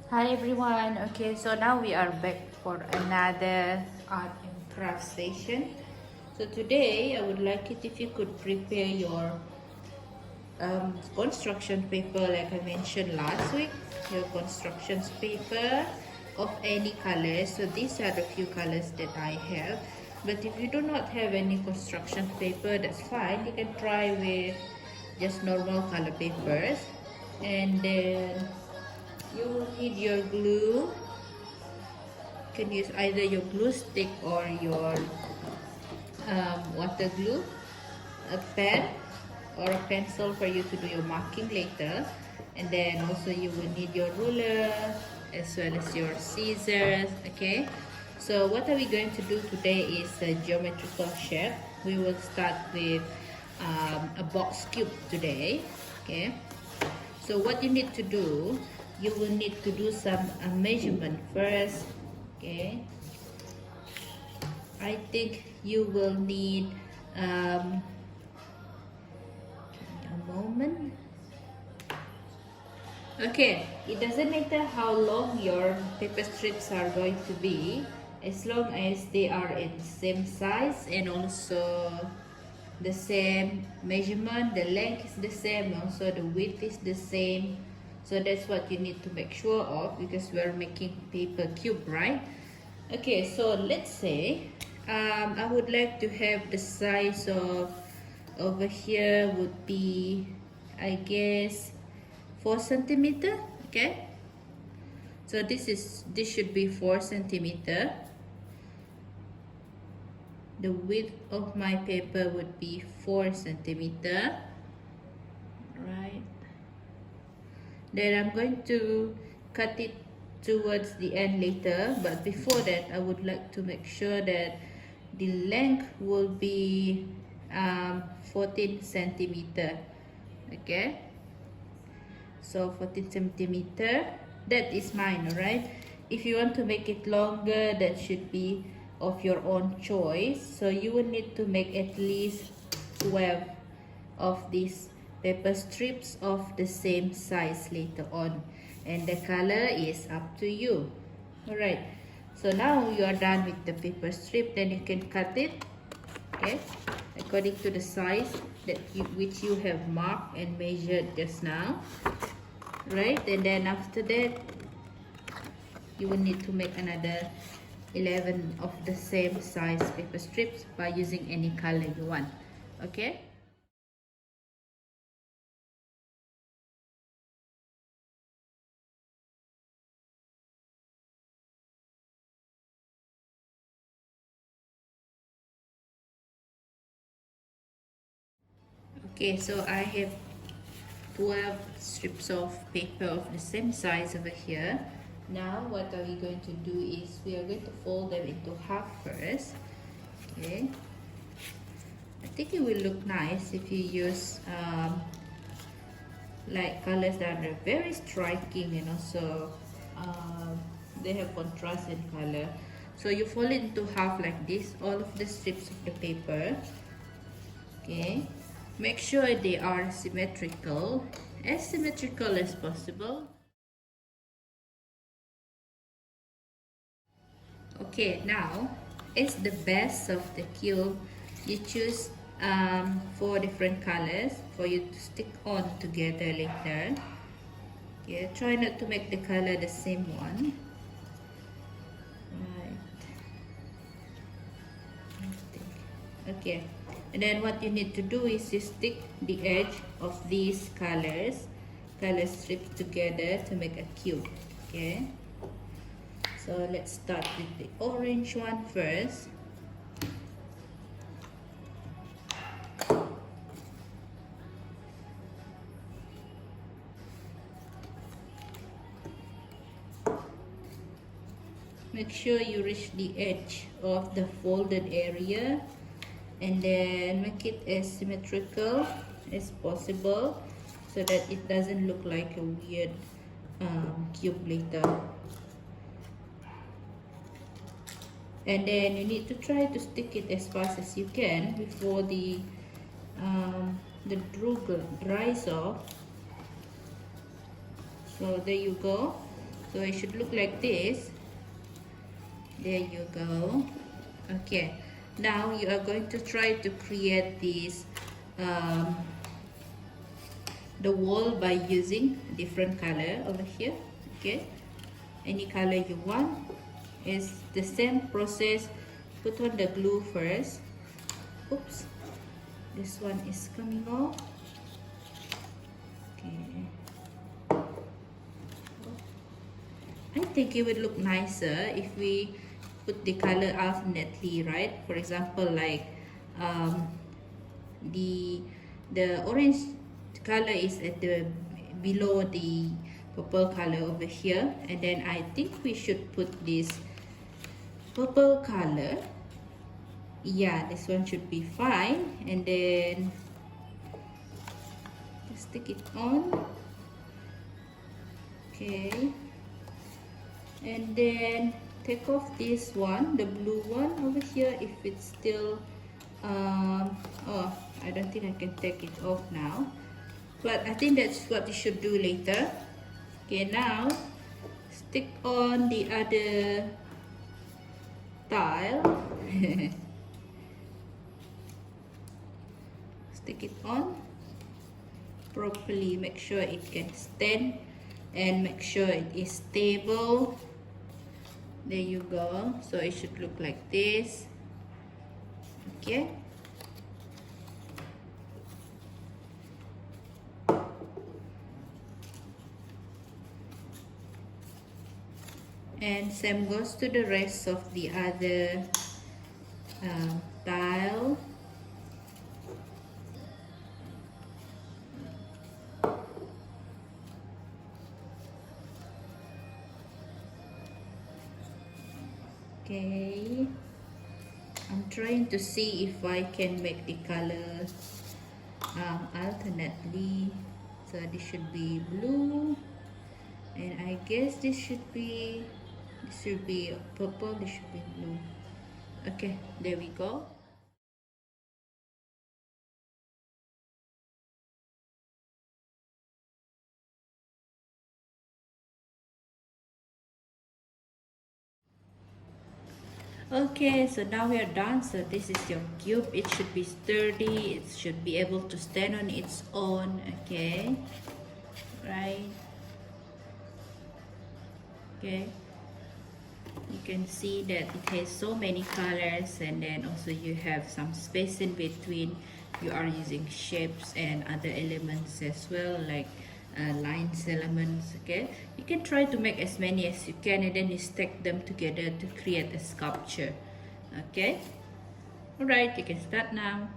Hi everyone. Okay, so now we are back for another art and craft session. So today I would like it if you could prepare your construction paper like I mentioned last week. Your construction paper of any color. So these are the few colors that I have. But if you do not have any construction paper, that's fine. You can try with just normal color papers. And then you will need your glue. You can use either your glue stick or your water glue, a pen or a pencil for you to do your marking later. And then also you will need your ruler as well as your scissors. Okay, so what are we going to do today is a geometrical shape. We will start with a box cube today. Okay, so what you need to do, you will need to do some measurement first. Okay, I think you will need um, a moment. Okay, it doesn't matter how long your paper strips are going to be, as long as they are in the same size and also the same measurement, the length is the same, also the width is the same. So that's what you need to make sure of because we're making paper cube, right? Okay, so let's say I would like to have the size of over here would be, I guess, 4 centimeter. Okay, so this should be 4 centimeter. The width of my paper would be 4 centimeter, right? Then I'm going to cut it towards the end later, but before that I would like to make sure that the length will be 14 centimeter. Okay, so 14 centimeter, that is mine. All right, if you want to make it longer, that should be of your own choice. So you will need to make at least 12 of these paper strips of the same size later on, and the color is up to you. All right, so now you are done with the paper strip, then you can cut it, okay, according to the size that which you have marked and measured just now, right? And then after that you will need to make another 11 of the same size paper strips by using any color you want. Okay, okay, so I have 12 strips of paper of the same size over here. Now what are we going to do is we are going to fold them into half first. Okay, I think it will look nice if you use like colors that are very striking and also they have contrast in color. So you fold it into half like this, all of the strips of the paper. Okay, make sure they are symmetrical, as symmetrical as possible. Okay, now it's the best of the cube. You choose 4 different colors for you to stick on together later. Okay, try not to make the color the same one. Right. Okay, and then what you need to do is you stick the edge of these color strips together to make a cube. Okay, so let's start with the orange one first. Make sure you reach the edge of the folded area and then make it as symmetrical as possible so that it doesn't look like a weird cube later. And then you need to try to stick it as fast as you can before the glue dries off. So there you go. So it should look like this. There you go. Okay, now you are going to try to create this the wall by using different color over here. Okay, any color you want. It's the same process. Put on the glue first. Oops, this one is coming off. Okay, I think it would look nicer if we put the color alternately, right? For example, like the orange color is at the below the purple color over here, and then I think we should put this purple color. Yeah, this one should be fine, and then just stick it on. Okay, and then take off this one, the blue one over here, if it's still oh, I don't think I can take it off now, but I think that's what you should do later. Okay, now stick on the other tile. Stick it on properly, make sure it can stand and make sure it is stable. There you go. So it should look like this. Okay, and same goes to the rest of the other tile. Okay, I'm trying to see if I can make the color alternately. So this should be blue, and I guess this should be purple, this should be blue. Okay, there we go. Okay, so now we are done. So this is your cube. It should be sturdy. It should be able to stand on its own. Okay, right. Okay, you can see that it has so many colors, and then also you have some space in between. You are using shapes and other elements as well, like lines elements. Okay, you can try to make as many as you can, and then you stack them together to create a sculpture. Okay, all right, you can start now.